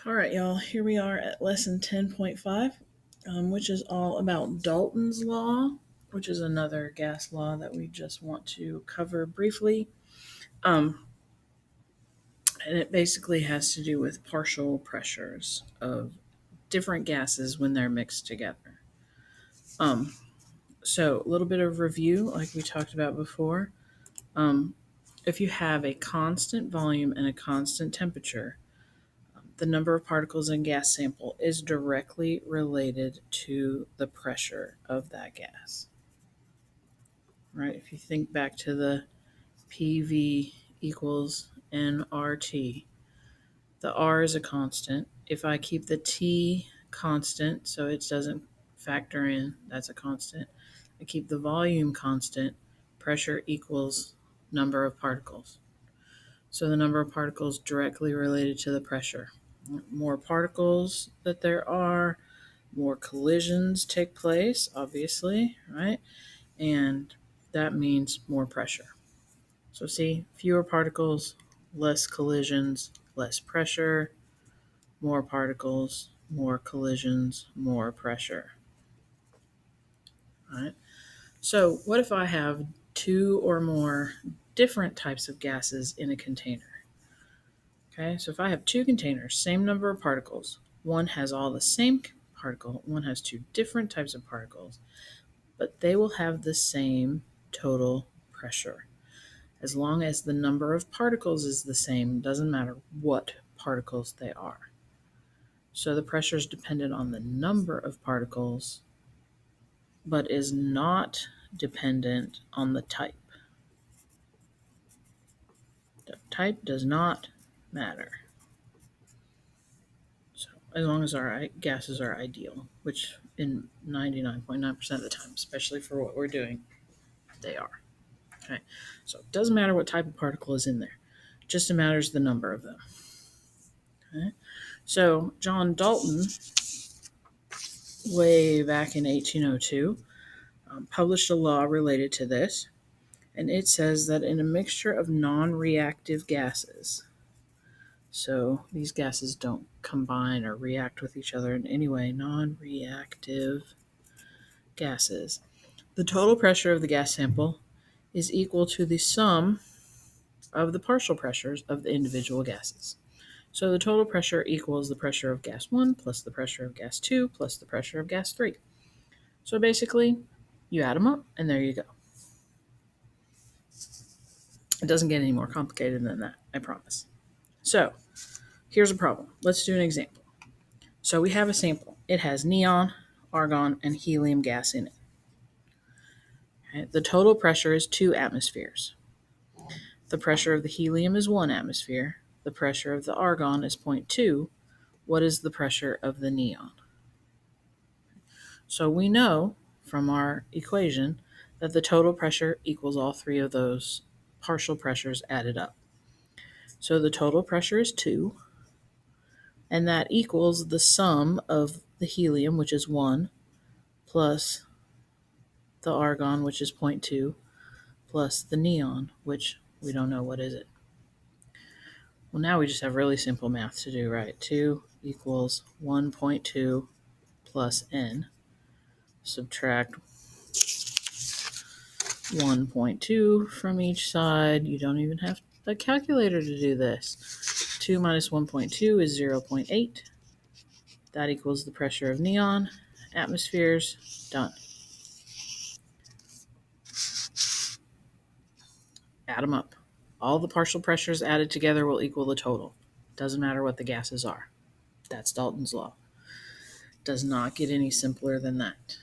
All right, y'all, here we are at lesson 10.5, which is all about Dalton's law, which is another gas law that we just want to cover briefly. And it basically has to do with partial pressures of different gases when they're mixed together. So, a little bit of review, like we talked about before. Um, if you have a constant volume and a constant temperature, the number of particles in gas sample is directly related to the pressure of that gas. Right? If you think back to the PV equals nRT, the R is a constant. If I keep the T constant, so it doesn't factor in, that's a constant. I keep the volume constant, pressure equals number of particles. So the number of particles directly related to the pressure. More particles that there are, more collisions take place, obviously, right? And that means more pressure. So see, fewer particles, less collisions, less pressure, more particles, more collisions, more pressure. All right? So what if I have two or more different types of gases in a container? Okay, so if I have two containers, same number of particles, one has all the same particle, one has two different types of particles, but they will have the same total pressure. As long as the number of particles is the same, doesn't matter what particles they are. So the pressure is dependent on the number of particles, but is not dependent on the type. The type does not matter. So as long as our gases are ideal, which in 99.9% of the time, especially for what we're doing, they are. Okay, so it doesn't matter what type of particle is in there, it just matters the number of them. Okay, so John Dalton, way back in 1802, published a law related to this, and it says that in a mixture of non-reactive gases, so these gases don't combine or react with each other in any way, non-reactive gases, the total pressure of the gas sample is equal to the sum of the partial pressures of the individual gases. So the total pressure equals the pressure of gas 1 plus the pressure of gas 2 plus the pressure of gas 3. So basically, you add them up, and there you go. It doesn't get any more complicated than that, I promise. So here's a problem. Let's do an example. So we have a sample. It has neon, argon, and helium gas in it. Okay? The total pressure is 2 atmospheres. The pressure of the helium is 1 atmosphere. The pressure of the argon is 0.2. What is the pressure of the neon? So we know from our equation that the total pressure equals all three of those partial pressures added up. So the total pressure is 2, and that equals the sum of the helium, which is 1, plus the argon, which is 0.2, plus the neon, which we don't know what is it. Well, now we just have really simple math to do, right? 2 equals 1.2 plus n. Subtract 1.2 from each side. You don't even have a calculator to do this. 2 minus 1.2 is 0.8. That equals the pressure of neon. Atmospheres, done. Add them up. All the partial pressures added together will equal the total. Doesn't matter what the gases are. That's Dalton's law. Does not get any simpler than that.